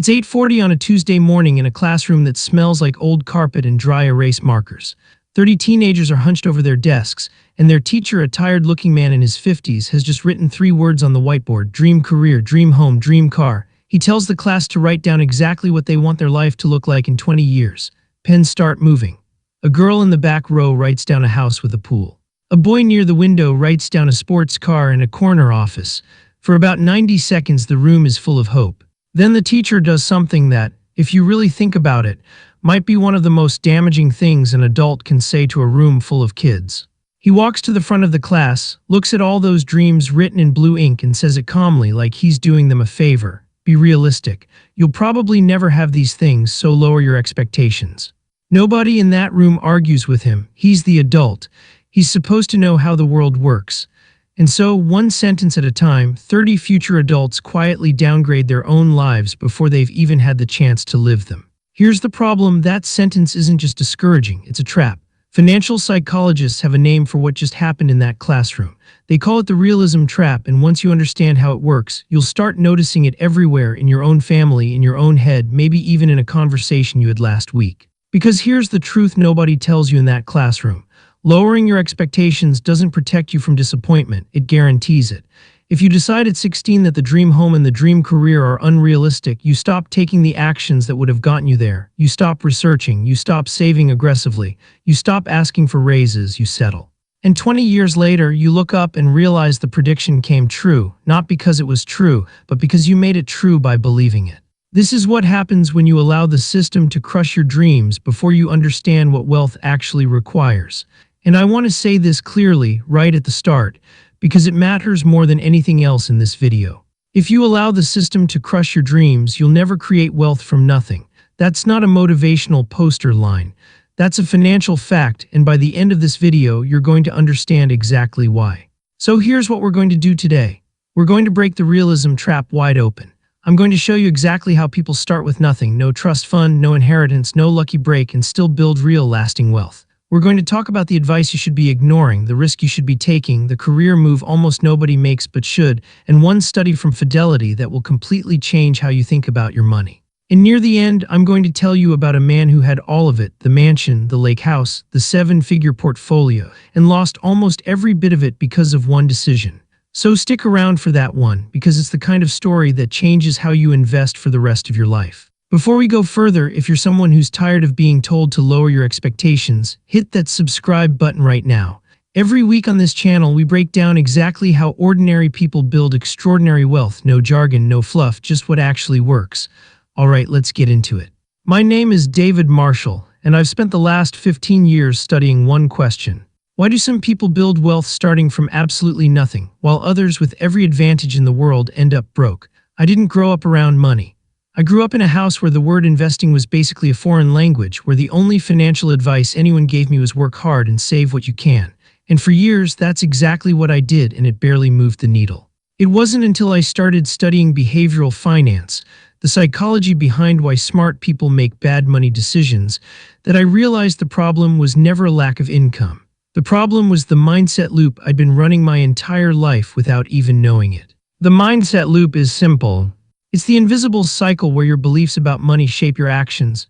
It's 8:40 on a Tuesday morning in a classroom that smells like old carpet and dry erase markers. 30 teenagers are hunched over their desks, and their teacher, a tired-looking man in his 50s, has just written 3 words on the whiteboard: dream career, dream home, dream car. He tells the class to write down exactly what they want their life to look like in 20 years. Pens start moving. A girl in the back row writes down a house with a pool. A boy near the window writes down a sports car and a corner office. For about 90 seconds, the room is full of hope. Then the teacher does something that, if you really think about it, might be one of the most damaging things an adult can say to a room full of kids. He walks to the front of the class, looks at all those dreams written in blue ink and says it calmly, like he's doing them a favor. Be realistic. You'll probably never have these things, so lower your expectations. Nobody in that room argues with him. He's the adult. He's supposed to know how the world works. And so, one sentence at a time, 30 future adults quietly downgrade their own lives before they've even had the chance to live them. Here's the problem: that sentence isn't just discouraging, it's a trap. Financial psychologists have a name for what just happened in that classroom. They call it the Realism Trap, and once you understand how it works, you'll start noticing it everywhere, in your own family, in your own head, maybe even in a conversation you had last week. Because here's the truth nobody tells you in that classroom. Lowering your expectations doesn't protect you from disappointment, it guarantees it. If you decide at 16 that the dream home and the dream career are unrealistic, you stop taking the actions that would have gotten you there. You stop researching, you stop saving aggressively, you stop asking for raises, you settle. And 20 years later, you look up and realize the prediction came true, not because it was true, but because you made it true by believing it. This is what happens when you allow the system to crush your dreams before you understand what wealth actually requires. And I want to say this clearly, right at the start, because it matters more than anything else in this video. If you allow the system to crush your dreams, you'll never create wealth from nothing. That's not a motivational poster line. That's a financial fact, and by the end of this video, you're going to understand exactly why. So here's what we're going to do today. We're going to break the realism trap wide open. I'm going to show you exactly how people start with nothing, no trust fund, no inheritance, no lucky break, and still build real lasting wealth. We're going to talk about the advice you should be ignoring, the risk you should be taking, the career move almost nobody makes but should, and one study from Fidelity that will completely change how you think about your money. And near the end, I'm going to tell you about a man who had all of it: the mansion, the lake house, the 7-figure portfolio, and lost almost every bit of it because of one decision. So stick around for that one, because it's the kind of story that changes how you invest for the rest of your life. Before we go further, if you're someone who's tired of being told to lower your expectations, hit that subscribe button right now. Every week on this channel, we break down exactly how ordinary people build extraordinary wealth. No jargon, no fluff, just what actually works. All right, let's get into it. My name is David Marshall, and I've spent the last 15 years studying one question. Why do some people build wealth starting from absolutely nothing, while others with every advantage in the world end up broke? I didn't grow up around money. I grew up in a house where the word investing was basically a foreign language, where the only financial advice anyone gave me was work hard and save what you can. And for years, that's exactly what I did, and it barely moved the needle. It wasn't until I started studying behavioral finance, the psychology behind why smart people make bad money decisions, that I realized the problem was never a lack of income. The problem was the mindset loop I'd been running my entire life without even knowing it. The mindset loop is simple. It's the invisible cycle where your beliefs about money shape your actions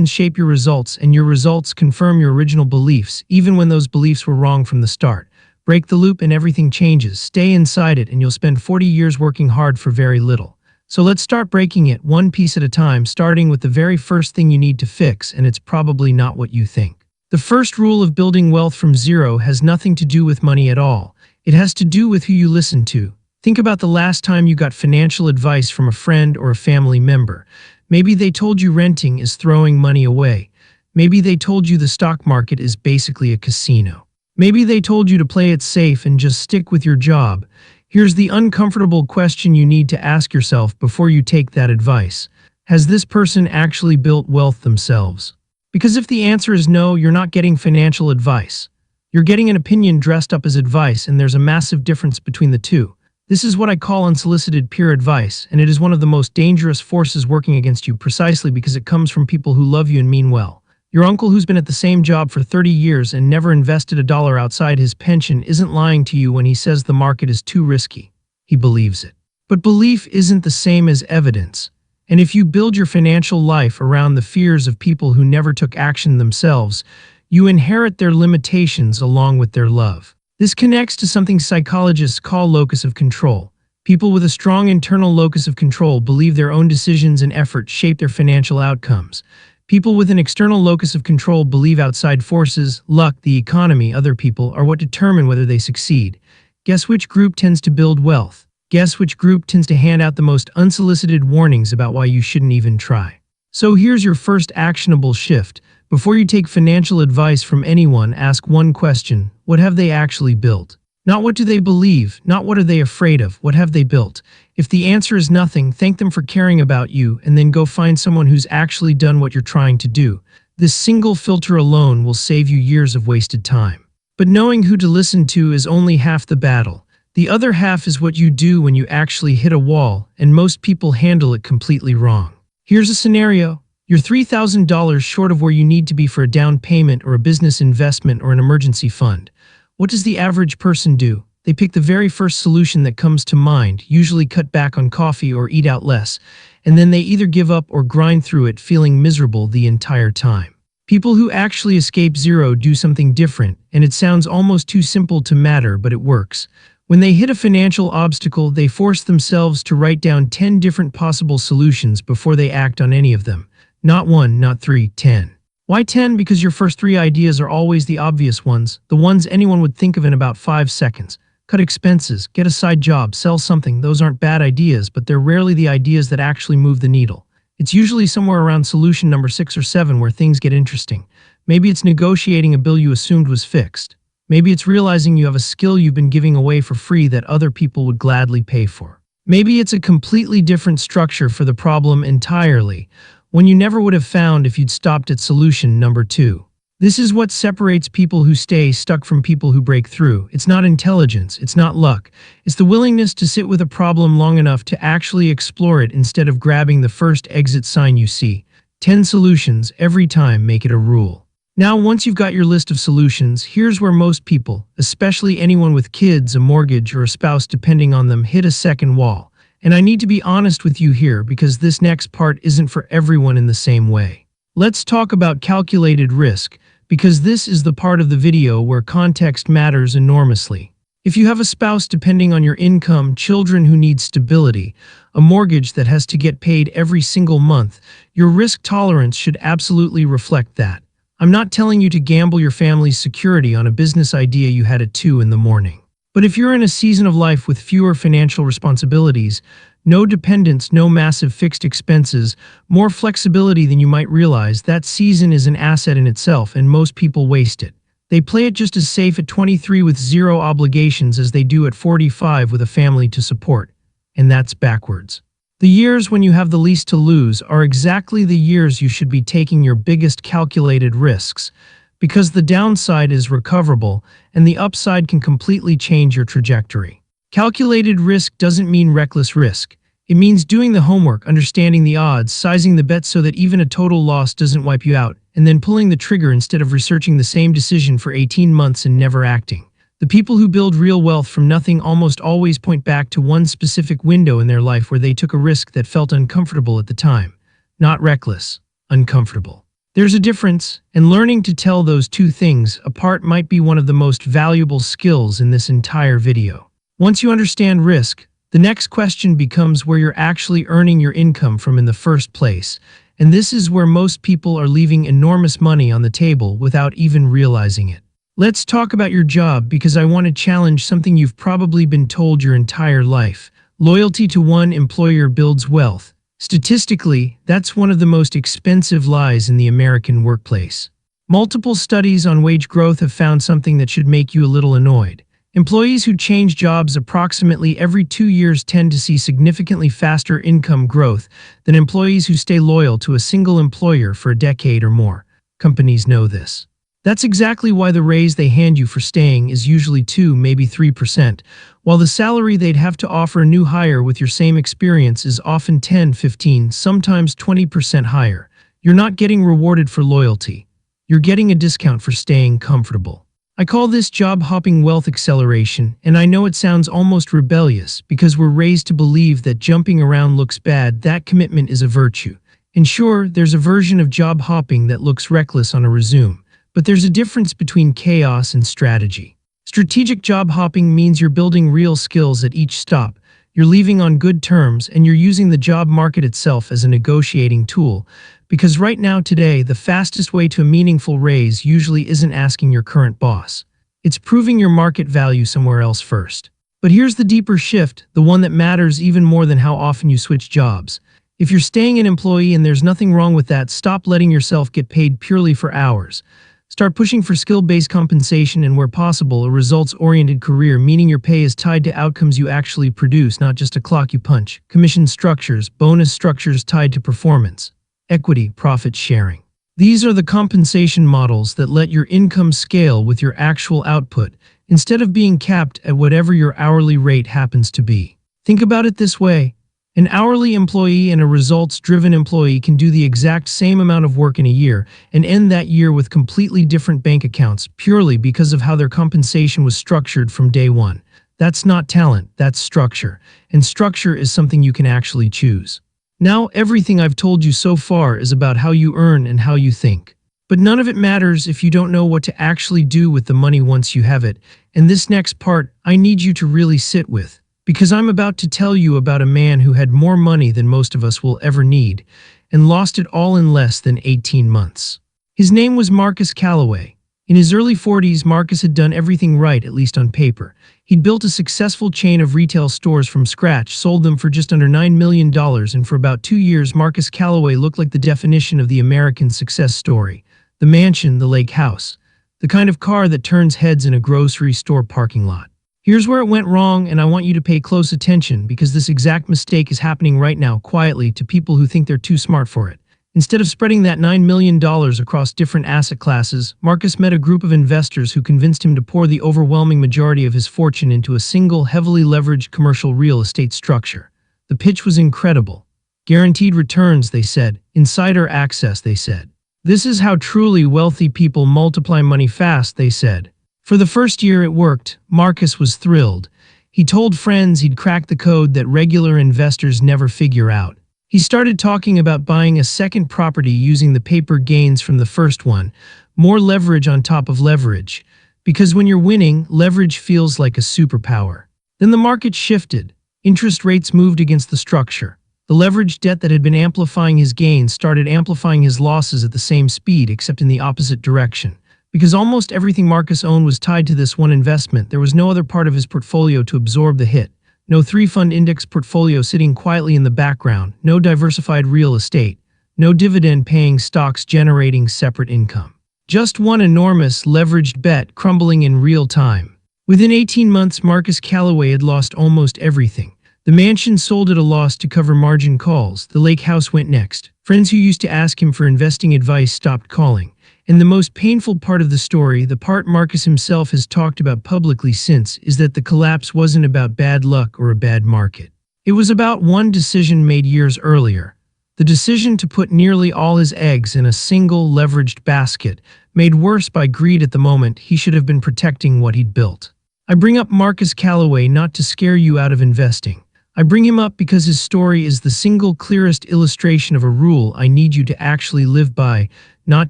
shape your results, and your results confirm your original beliefs, even when those beliefs were wrong from the start. Break the loop and everything changes. Stay inside it and you'll spend 40 years working hard for very little. So let's start breaking it one piece at a time, starting with the very first thing you need to fix, and it's probably not what you think. The first rule of building wealth from zero has nothing to do with money at all. It has to do with who you listen to. Think about the last time you got financial advice from a friend or a family member. Maybe they told you renting is throwing money away. Maybe they told you the stock market is basically a casino. Maybe they told you to play it safe and just stick with your job. Here's the uncomfortable question you need to ask yourself before you take that advice. Has this person actually built wealth themselves? Because if the answer is no, you're not getting financial advice. You're getting an opinion dressed up as advice, and there's a massive difference between the two. This is what I call unsolicited peer advice, and it is one of the most dangerous forces working against you precisely because it comes from people who love you and mean well. Your uncle who's been at the same job for 30 years and never invested a dollar outside his pension isn't lying to you when he says the market is too risky. He believes it. But belief isn't the same as evidence. And if you build your financial life around the fears of people who never took action themselves, you inherit their limitations along with their love. This connects to something psychologists call locus of control. People with a strong internal locus of control believe their own decisions and efforts shape their financial outcomes. People with an external locus of control believe outside forces, luck, the economy, other people are what determine whether they succeed. Guess which group tends to build wealth? Guess which group tends to hand out the most unsolicited warnings about why you shouldn't even try? So here's your first actionable shift. Before you take financial advice from anyone, ask one question: what have they actually built? Not what do they believe, not what are they afraid of, what have they built? If the answer is nothing, thank them for caring about you, and then go find someone who's actually done what you're trying to do. This single filter alone will save you years of wasted time. But knowing who to listen to is only half the battle. The other half is what you do when you actually hit a wall, and most people handle it completely wrong. Here's a scenario. You're $3,000 short of where you need to be for a down payment or a business investment or an emergency fund. What does the average person do? They pick the very first solution that comes to mind, usually cut back on coffee or eat out less, and then they either give up or grind through it feeling miserable the entire time. People who actually escape zero do something different, and it sounds almost too simple to matter, but it works. When they hit a financial obstacle, they force themselves to write down 10 different possible solutions before they act on any of them. Not 1, not 3, 10. Why 10? Because your first 3 ideas are always the obvious ones, the ones anyone would think of in about 5 seconds. Cut expenses, get a side job, sell something. Those aren't bad ideas, but they're rarely the ideas that actually move the needle. It's usually somewhere around solution number 6 or 7 where things get interesting. Maybe it's negotiating a bill you assumed was fixed. Maybe it's realizing you have a skill you've been giving away for free that other people would gladly pay for. Maybe it's a completely different structure for the problem entirely, one you never would have found if you'd stopped at solution number 2. This is what separates people who stay stuck from people who break through. It's not intelligence, it's not luck. It's the willingness to sit with a problem long enough to actually explore it instead of grabbing the first exit sign you see. 10 solutions every time, make it a rule. Now, once you've got your list of solutions, here's where most people, especially anyone with kids, a mortgage, or a spouse depending on them, hit a second wall. And I need to be honest with you here because this next part isn't for everyone in the same way. Let's talk about calculated risk, because this is the part of the video where context matters enormously. If you have a spouse depending on your income, children who need stability, a mortgage that has to get paid every single month, your risk tolerance should absolutely reflect that. I'm not telling you to gamble your family's security on a business idea you had at 2 in the morning. But if you're in a season of life with fewer financial responsibilities, no dependents, no massive fixed expenses, more flexibility than you might realize, that season is an asset in itself, and most people waste it. They play it just as safe at 23 with zero obligations as they do at 45 with a family to support. And that's backwards. The years when you have the least to lose are exactly the years you should be taking your biggest calculated risks, because the downside is recoverable and the upside can completely change your trajectory. Calculated risk doesn't mean reckless risk. It means doing the homework, understanding the odds, sizing the bet so that even a total loss doesn't wipe you out, and then pulling the trigger instead of researching the same decision for 18 months and never acting. The people who build real wealth from nothing almost always point back to one specific window in their life where they took a risk that felt uncomfortable at the time. Not reckless, uncomfortable. There's a difference, and learning to tell those two things apart might be one of the most valuable skills in this entire video. Once you understand risk, the next question becomes where you're actually earning your income from in the first place, and this is where most people are leaving enormous money on the table without even realizing it. Let's talk about your job, because I want to challenge something you've probably been told your entire life. Loyalty to one employer builds wealth. Statistically, that's one of the most expensive lies in the American workplace. Multiple studies on wage growth have found something that should make you a little annoyed. Employees who change jobs approximately every 2 years tend to see significantly faster income growth than employees who stay loyal to a single employer for a decade or more. Companies know this. That's exactly why the raise they hand you for staying is usually 2, maybe 3%, while the salary they'd have to offer a new hire with your same experience is often 10, 15, sometimes 20% higher. You're not getting rewarded for loyalty. You're getting a discount for staying comfortable. I call this job hopping wealth acceleration, and I know it sounds almost rebellious because we're raised to believe that jumping around looks bad, that commitment is a virtue. And sure, there's a version of job hopping that looks reckless on a resume, but there's a difference between chaos and strategy. Strategic job hopping means you're building real skills at each stop, you're leaving on good terms, and you're using the job market itself as a negotiating tool. Because right now today, the fastest way to a meaningful raise usually isn't asking your current boss. It's proving your market value somewhere else first. But here's the deeper shift, the one that matters even more than how often you switch jobs. If you're staying an employee and there's nothing wrong with that, stop letting yourself get paid purely for hours. Start pushing for skill-based compensation and, where possible, a results-oriented career, meaning your pay is tied to outcomes you actually produce, not just a clock you punch. Commission structures, bonus structures tied to performance. Equity, profit sharing. These are the compensation models that let your income scale with your actual output, instead of being capped at whatever your hourly rate happens to be. Think about it this way. An hourly employee and a results-driven employee can do the exact same amount of work in a year and end that year with completely different bank accounts purely because of how their compensation was structured from day one. That's not talent, that's structure. And structure is something you can actually choose. Now, everything I've told you so far is about how you earn and how you think. But none of it matters if you don't know what to actually do with the money once you have it. And this next part, I need you to really sit with. Because I'm about to tell you about a man who had more money than most of us will ever need, and lost it all in less than 18 months. His name was Marcus Calloway. In his early 40s, Marcus had done everything right, at least on paper. He'd built a successful chain of retail stores from scratch, sold them for just under $9 million, and for about 2 years, Marcus Calloway looked like the definition of the American success story. The mansion, the lake house, the kind of car that turns heads in a grocery store parking lot. Here's where it went wrong, and I want you to pay close attention because this exact mistake is happening right now quietly to people who think they're too smart for it. Instead of spreading that $9 million across different asset classes, Marcus met a group of investors who convinced him to pour the overwhelming majority of his fortune into a single, heavily leveraged commercial real estate structure. The pitch was incredible. Guaranteed returns, they said. Insider access, they said. This is how truly wealthy people multiply money fast, they said. For the first year it worked. Marcus was thrilled. He told friends he'd cracked the code that regular investors never figure out. He started talking about buying a second property using the paper gains from the first one, more leverage on top of leverage. Because when you're winning, leverage feels like a superpower. Then the market shifted. Interest rates moved against the structure. The leveraged debt that had been amplifying his gains started amplifying his losses at the same speed, except in the opposite direction. Because almost everything Marcus owned was tied to this one investment, there was no other part of his portfolio to absorb the hit. No three-fund index portfolio sitting quietly in the background, no diversified real estate, no dividend-paying stocks generating separate income. Just one enormous, leveraged bet crumbling in real time. Within 18 months, Marcus Calloway had lost almost everything. The mansion sold at a loss to cover margin calls. The lake house went next. Friends who used to ask him for investing advice stopped calling. And the most painful part of the story, the part Marcus himself has talked about publicly since, is that the collapse wasn't about bad luck or a bad market. It was about one decision made years earlier. The decision to put nearly all his eggs in a single leveraged basket, made worse by greed at the moment he should have been protecting what he'd built. I bring up Marcus Calloway not to scare you out of investing. I bring him up because his story is the single clearest illustration of a rule I need you to actually live by, not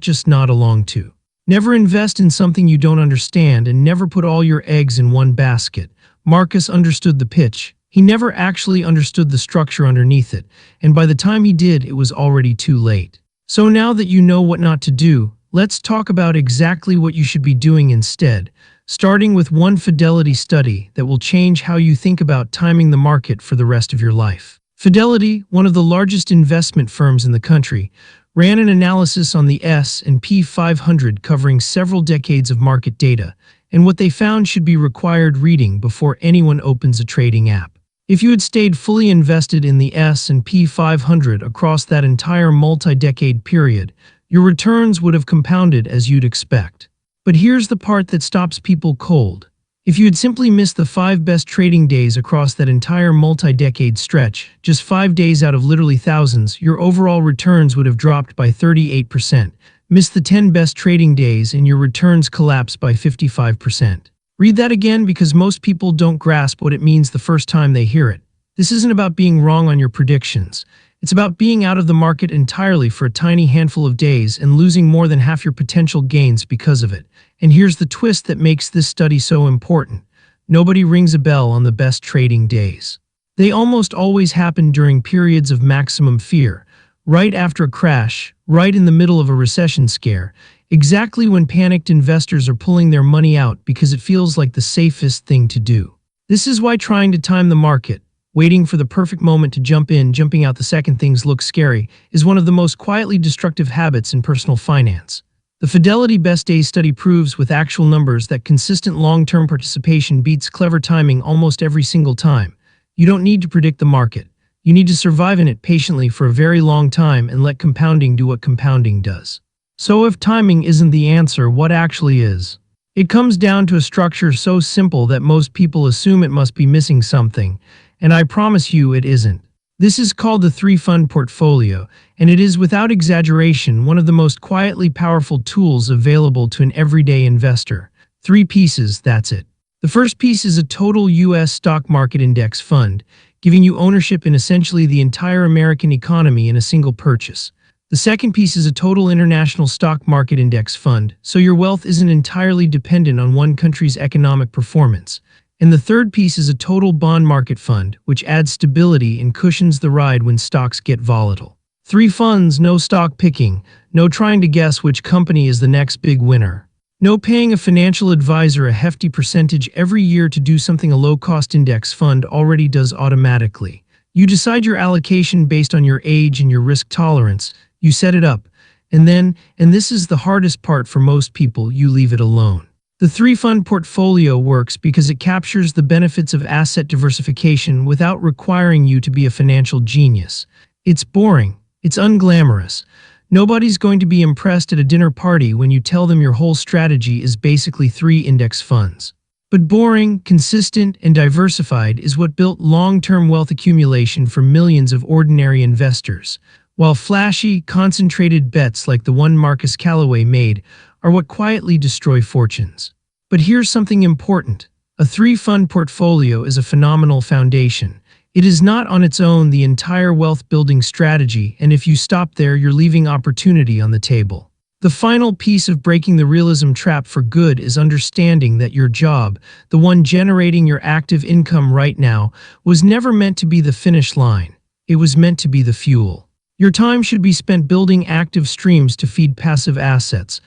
just nod along to. Never invest in something you don't understand, and never put all your eggs in one basket. Marcus understood the pitch. He never actually understood the structure underneath it, and by the time he did, it was already too late. So now that you know what not to do, let's talk about exactly what you should be doing instead, starting with one Fidelity study that will change how you think about timing the market for the rest of your life. Fidelity, one of the largest investment firms in the country, ran an analysis on the S&P 500 covering several decades of market data, and what they found should be required reading before anyone opens a trading app. If you had stayed fully invested in the S&P 500 across that entire multi-decade period, your returns would have compounded as you'd expect. But here's the part that stops people cold. If you had simply missed the 5 best trading days across that entire multi-decade stretch, just 5 days out of literally thousands, your overall returns would have dropped by 38%. Miss the 10 best trading days and your returns collapse by 55%. Read that again because most people don't grasp what it means the first time they hear it. This isn't about being wrong on your predictions. It's about being out of the market entirely for a tiny handful of days and losing more than half your potential gains because of it. And here's the twist that makes this study so important. Nobody rings a bell on the best trading days. They almost always happen during periods of maximum fear, right after a crash, right in the middle of a recession scare, exactly when panicked investors are pulling their money out because it feels like the safest thing to do. This is why trying to time the market, waiting for the perfect moment to jump in, jumping out the second things look scary, is one of the most quietly destructive habits in personal finance. The Fidelity Best Days study proves with actual numbers that consistent long-term participation beats clever timing almost every single time. You don't need to predict the market. You need to survive in it patiently for a very long time and let compounding do what compounding does. So if timing isn't the answer, what actually is? It comes down to a structure so simple that most people assume it must be missing something, and I promise you it isn't. This is called the three-fund portfolio, and it is without exaggeration one of the most quietly powerful tools available to an everyday investor. 3 pieces, that's it. The first piece is a total U.S. stock market index fund, giving you ownership in essentially the entire American economy in a single purchase. The second piece is a total international stock market index fund, so your wealth isn't entirely dependent on one country's economic performance. And the third piece is a total bond market fund, which adds stability and cushions the ride when stocks get volatile. 3 funds, no stock picking, no trying to guess which company is the next big winner. No paying a financial advisor a hefty percentage every year to do something a low-cost index fund already does automatically. You decide your allocation based on your age and your risk tolerance, you set it up, and then, and this is the hardest part for most people, you leave it alone. The 3-fund portfolio works because it captures the benefits of asset diversification without requiring you to be a financial genius. It's boring, it's unglamorous. Nobody's going to be impressed at a dinner party when you tell them your whole strategy is basically 3 index funds. But boring, consistent, and diversified is what built long-term wealth accumulation for millions of ordinary investors, while flashy, concentrated bets like the one Marcus Callaway made are what quietly destroy fortunes. But here's something important. A 3-fund portfolio is a phenomenal foundation. It is not on its own the entire wealth-building strategy, and if you stop there, you're leaving opportunity on the table. The final piece of breaking the realism trap for good is understanding that your job, the one generating your active income right now, was never meant to be the finish line. It was meant to be the fuel. Your time should be spent building active streams to feed passive assets.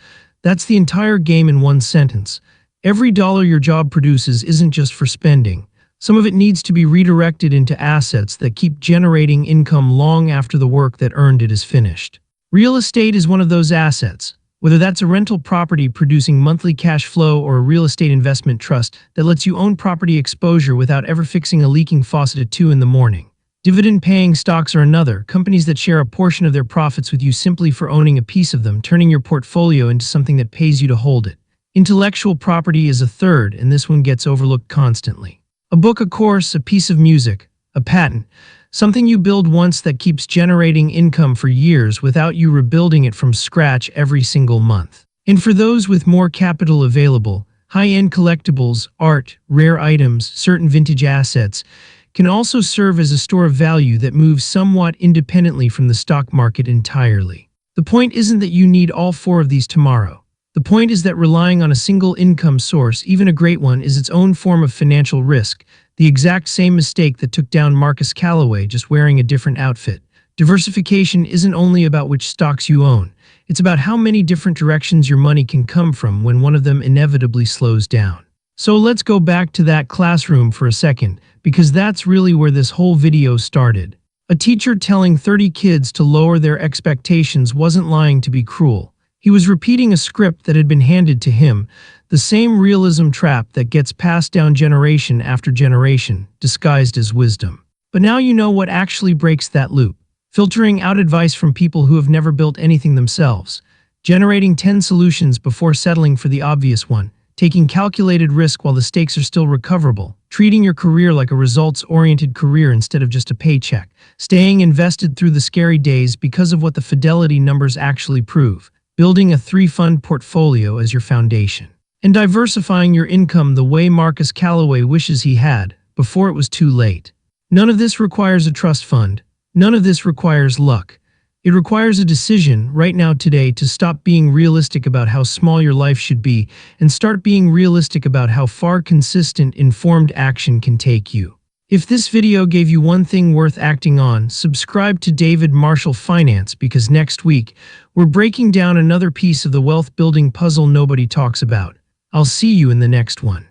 That's the entire game in one sentence. Every dollar your job produces isn't just for spending. Some of it needs to be redirected into assets that keep generating income long after the work that earned it is finished. Real estate is one of those assets, whether that's a rental property producing monthly cash flow or a real estate investment trust that lets you own property exposure without ever fixing a leaking faucet at 2 in the morning. Dividend-paying stocks are another, companies that share a portion of their profits with you simply for owning a piece of them, turning your portfolio into something that pays you to hold it. Intellectual property is a third, and this one gets overlooked constantly. A book, a course, a piece of music, a patent, something you build once that keeps generating income for years without you rebuilding it from scratch every single month. And for those with more capital available, high-end collectibles, art, rare items, certain vintage assets can also serve as a store of value that moves somewhat independently from the stock market entirely. The point isn't that you need all 4 of these tomorrow. The point is that relying on a single income source, even a great one, is its own form of financial risk, the exact same mistake that took down Marcus Callaway, just wearing a different outfit. Diversification isn't only about which stocks you own. It's about how many different directions your money can come from when one of them inevitably slows down. So let's go back to that classroom for a second, because that's really where this whole video started. A teacher telling 30 kids to lower their expectations wasn't lying to be cruel. He was repeating a script that had been handed to him, the same realism trap that gets passed down generation after generation, disguised as wisdom. But now you know what actually breaks that loop. Filtering out advice from people who have never built anything themselves. Generating 10 solutions before settling for the obvious one. Taking calculated risk while the stakes are still recoverable. Treating your career like a results-oriented career instead of just a paycheck. Staying invested through the scary days because of what the Fidelity numbers actually prove. building a three-fund portfolio as your foundation, and diversifying your income the way Marcus Calloway wishes he had, before it was too late. None of this requires a trust fund. None of this requires luck. It requires a decision right now today to stop being realistic about how small your life should be and start being realistic about how far consistent, informed action can take you. If this video gave you one thing worth acting on, subscribe to David Marshall Finance, because next week we're breaking down another piece of the wealth building puzzle nobody talks about. I'll see you in the next one.